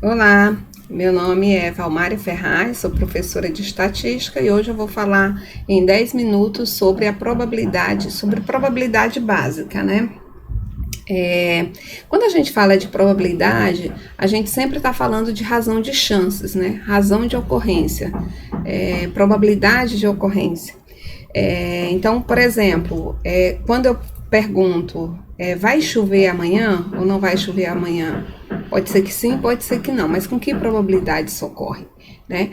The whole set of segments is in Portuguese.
Olá, meu nome é Valmária Ferraz, sou professora de estatística e hoje eu vou falar em 10 minutos sobre a probabilidade, sobre probabilidade básica, né? Quando a gente fala de probabilidade, a gente sempre está falando de razão de chances, né? Razão de ocorrência, probabilidade de ocorrência. Então, por exemplo, quando eu pergunto, vai chover amanhã ou não vai chover amanhã? Pode ser que sim, pode ser que não, mas com que probabilidade isso ocorre? Né?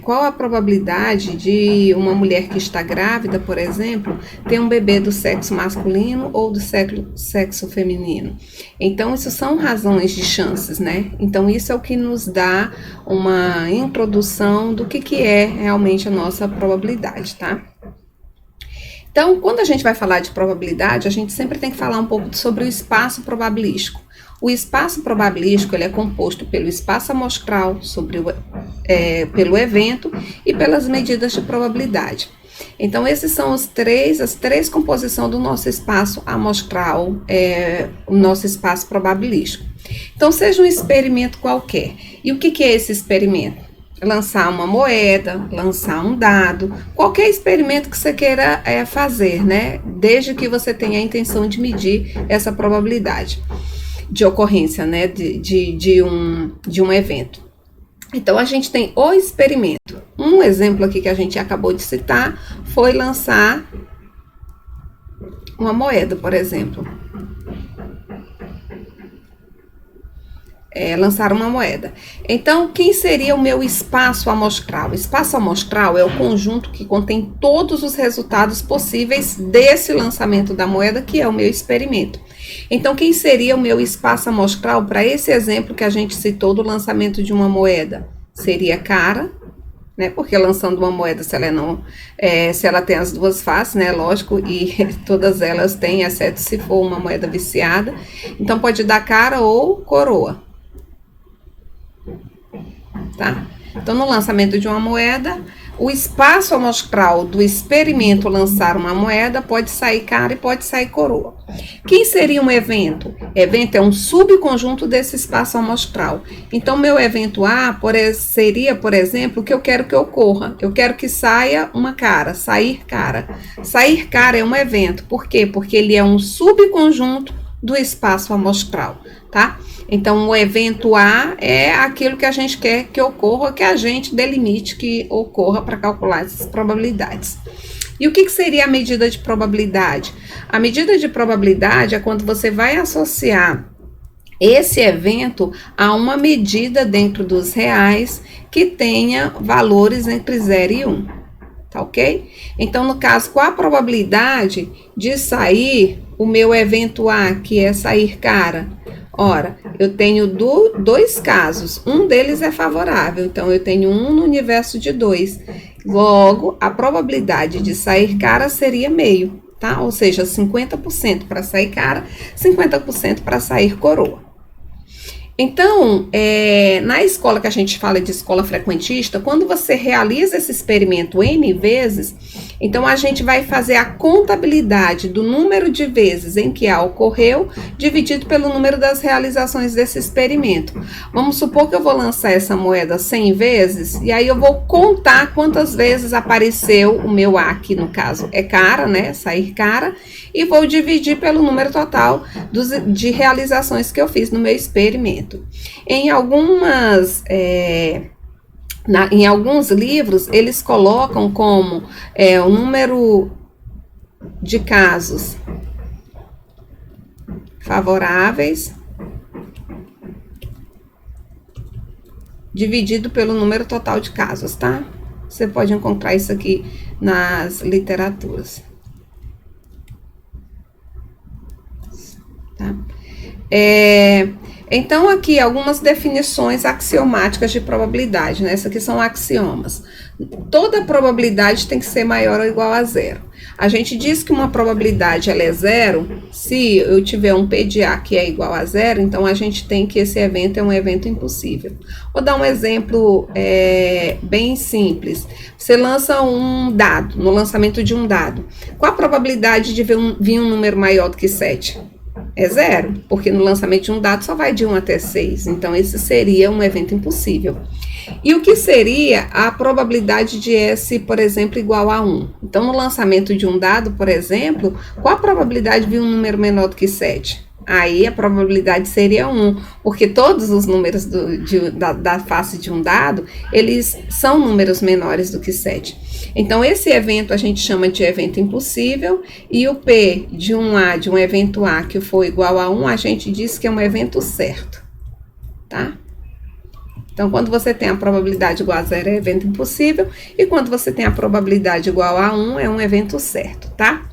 Qual a probabilidade de uma mulher que está grávida, por exemplo, ter um bebê do sexo masculino ou do sexo feminino? Então, isso são razões de chances, né? Então, isso é o que nos dá uma introdução do que é realmente a nossa probabilidade, tá? Então, quando a gente vai falar de probabilidade, a gente sempre tem que falar um pouco sobre o espaço probabilístico. O espaço probabilístico ele é composto pelo espaço amostral, pelo evento e pelas medidas de probabilidade. Então, esses são as três composições do nosso espaço amostral, o nosso espaço probabilístico. Então, seja um experimento qualquer. E o que é esse experimento? Lançar uma moeda, lançar um dado, qualquer experimento que você queira fazer, né? Desde que você tenha a intenção de medir essa probabilidade de ocorrência, né? De um evento. Então, a gente tem o experimento. Um exemplo aqui que a gente acabou de citar foi lançar uma moeda, por exemplo. Lançar uma moeda. Então, quem seria o meu espaço amostral? O espaço amostral é o conjunto que contém todos os resultados possíveis desse lançamento da moeda, que é o meu experimento. Então, quem seria o meu espaço amostral para esse exemplo que a gente citou do lançamento de uma moeda? Seria cara, né? Porque lançando uma moeda, se ela tem as duas faces, né? Lógico, e todas elas têm, exceto se for uma moeda viciada. Então, pode dar cara ou coroa. Tá? Então, no lançamento de uma moeda, o espaço amostral do experimento lançar uma moeda pode sair cara e pode sair coroa. Quem seria um evento? Evento é um subconjunto desse espaço amostral. Então, meu evento A seria, por exemplo, o que eu quero que ocorra. Eu quero que saia uma cara, sair cara. Sair cara é um evento. Por quê? Porque ele é um subconjunto do espaço amostral, tá? Então, o evento A é aquilo que a gente quer que ocorra, que a gente delimite que ocorra para calcular essas probabilidades. E o que seria a medida de probabilidade? A medida de probabilidade é quando você vai associar esse evento a uma medida dentro dos reais que tenha valores entre 0 e 1. Tá ok? Então, no caso, qual a probabilidade de sair o meu evento A, que é sair cara? Ora, eu tenho dois casos, um deles é favorável, então eu tenho 1 no universo de 2. Logo, a probabilidade de sair cara seria meio, tá? Ou seja, 50% para sair cara, 50% para sair coroa. Então, na escola que a gente fala de escola frequentista, quando você realiza esse experimento N vezes, então a gente vai fazer a contabilidade do número de vezes em que A ocorreu, dividido pelo número das realizações desse experimento. Vamos supor que eu vou lançar essa moeda 100 vezes, e aí eu vou contar quantas vezes apareceu o meu A, que no caso é cara, né, sair cara, e vou dividir pelo número total de realizações que eu fiz no meu experimento. Em alguns livros, eles colocam como o número de casos favoráveis dividido pelo número total de casos, tá? Você pode encontrar isso aqui nas literaturas. Tá? Então, aqui algumas definições axiomáticas de probabilidade, né? Essas aqui são axiomas. Toda probabilidade tem que ser maior ou igual a zero. A gente diz que uma probabilidade ela é zero se eu tiver um P de A que é igual a zero, então a gente tem que esse evento é um evento impossível. Vou dar um exemplo bem simples. Você lança um dado, no lançamento de um dado. Qual a probabilidade de vir um número maior do que 7? É zero, porque no lançamento de um dado só vai de 1 até 6. Então, esse seria um evento impossível. E o que seria a probabilidade de S, por exemplo, igual a 1? Então, no lançamento de um dado, por exemplo, qual a probabilidade de vir um número menor do que 7? Aí a probabilidade seria 1, porque todos os números da face de um dado, eles são números menores do que 7. Então, esse evento a gente chama de evento impossível, e o P de um evento A que for igual a 1, a gente diz que é um evento certo, tá? Então, quando você tem a probabilidade igual a 0, é evento impossível, e quando você tem a probabilidade igual a 1, é um evento certo, tá?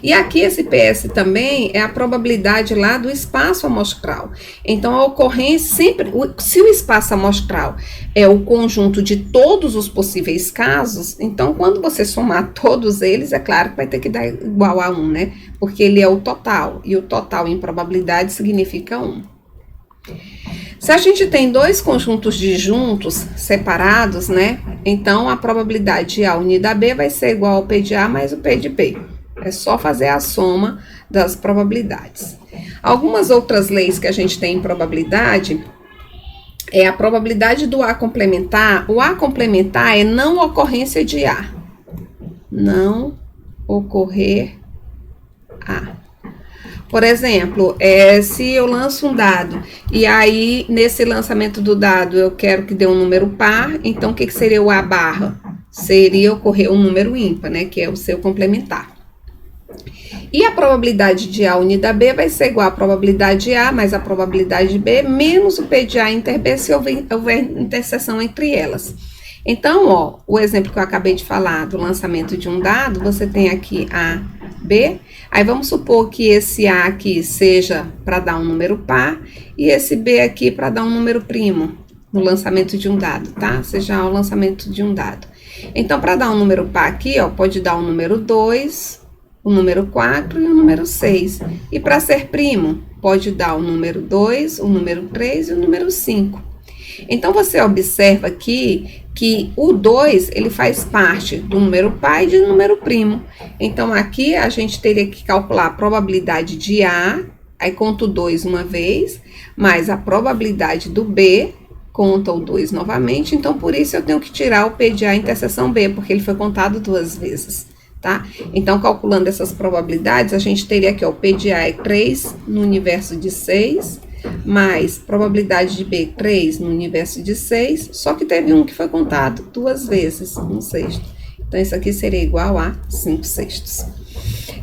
E aqui esse PS também é a probabilidade lá do espaço amostral. Então, a ocorrência sempre, se o espaço amostral é o conjunto de todos os possíveis casos, então quando você somar todos eles, é claro que vai ter que dar igual a 1, né? Porque ele é o total, e o total em probabilidade significa 1. Se a gente tem dois conjuntos disjuntos separados, né? Então, a probabilidade de A unida a B vai ser igual ao P de A mais o P de B. É só fazer a soma das probabilidades. Algumas outras leis que a gente tem em probabilidade é a probabilidade do A complementar. O A complementar é não ocorrência de A. Não ocorrer A. Por exemplo, se eu lanço um dado e aí nesse lançamento do dado eu quero que dê um número par, então o que seria o A barra? Seria ocorrer um número ímpar, né? Que é o seu complementar. E a probabilidade de A unida a B vai ser igual a probabilidade de A mais a probabilidade de B menos o P de A inter B se houver interseção entre elas. Então, ó, o exemplo que eu acabei de falar do lançamento de um dado, você tem aqui A, B, aí vamos supor que esse A aqui seja para dar um número par e esse B aqui para dar um número primo no lançamento de um dado, tá? Seja o lançamento de um dado. Então, para dar um número par aqui, ó, pode dar o número 2, o número 4 e o número 6. E para ser primo, pode dar o número 2, o número 3 e o número 5. Então, você observa aqui que o 2, ele faz parte do número par e do número primo. Então, aqui a gente teria que calcular a probabilidade de A, aí conta o 2 uma vez, mais a probabilidade do B, conta o 2 novamente. Então, por isso eu tenho que tirar o P de A interseção B, porque ele foi contado 2 vezes. Tá? Então, calculando essas probabilidades, a gente teria aqui, ó, o P de A é 3 no universo de 6, mais probabilidade de B 3 no universo de 6, só que teve um que foi contado 2 vezes, 1/6. Então, isso aqui seria igual a 5/6.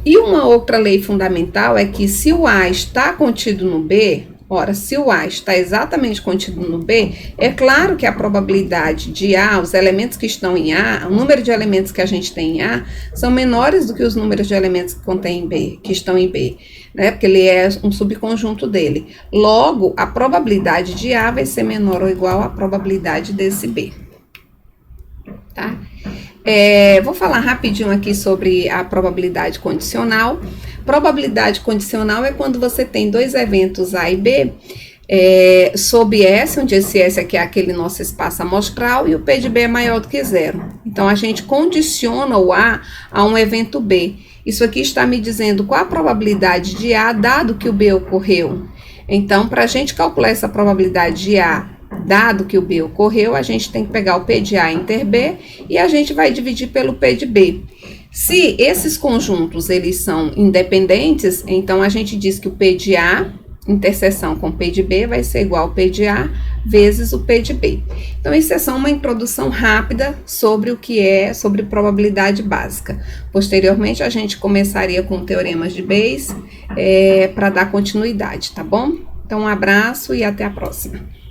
E uma outra lei fundamental é que se o A está contido no B, ora, se o A está exatamente contido no B, é claro que a probabilidade de A, os elementos que estão em A, o número de elementos que a gente tem em A, são menores do que os números de elementos que contém em B, que estão em B, né? Porque ele é um subconjunto dele. Logo, a probabilidade de A vai ser menor ou igual à probabilidade desse B. Tá? Vou falar rapidinho aqui sobre a probabilidade condicional. Probabilidade condicional é quando você tem dois eventos A e B sob S, onde esse S aqui é aquele nosso espaço amostral, e o P de B é maior do que 0. Então, a gente condiciona o A um evento B. Isso aqui está me dizendo qual a probabilidade de A, dado que o B ocorreu. Então, para a gente calcular essa probabilidade de A, dado que o B ocorreu, a gente tem que pegar o P de A inter B e a gente vai dividir pelo P de B. Se esses conjuntos, eles são independentes, então a gente diz que o P de A, interseção com P de B, vai ser igual ao P de A vezes o P de B. Então, isso é só uma introdução rápida sobre o que é, sobre probabilidade básica. Posteriormente, a gente começaria com teoremas de Bayes para dar continuidade, tá bom? Então, um abraço e até a próxima.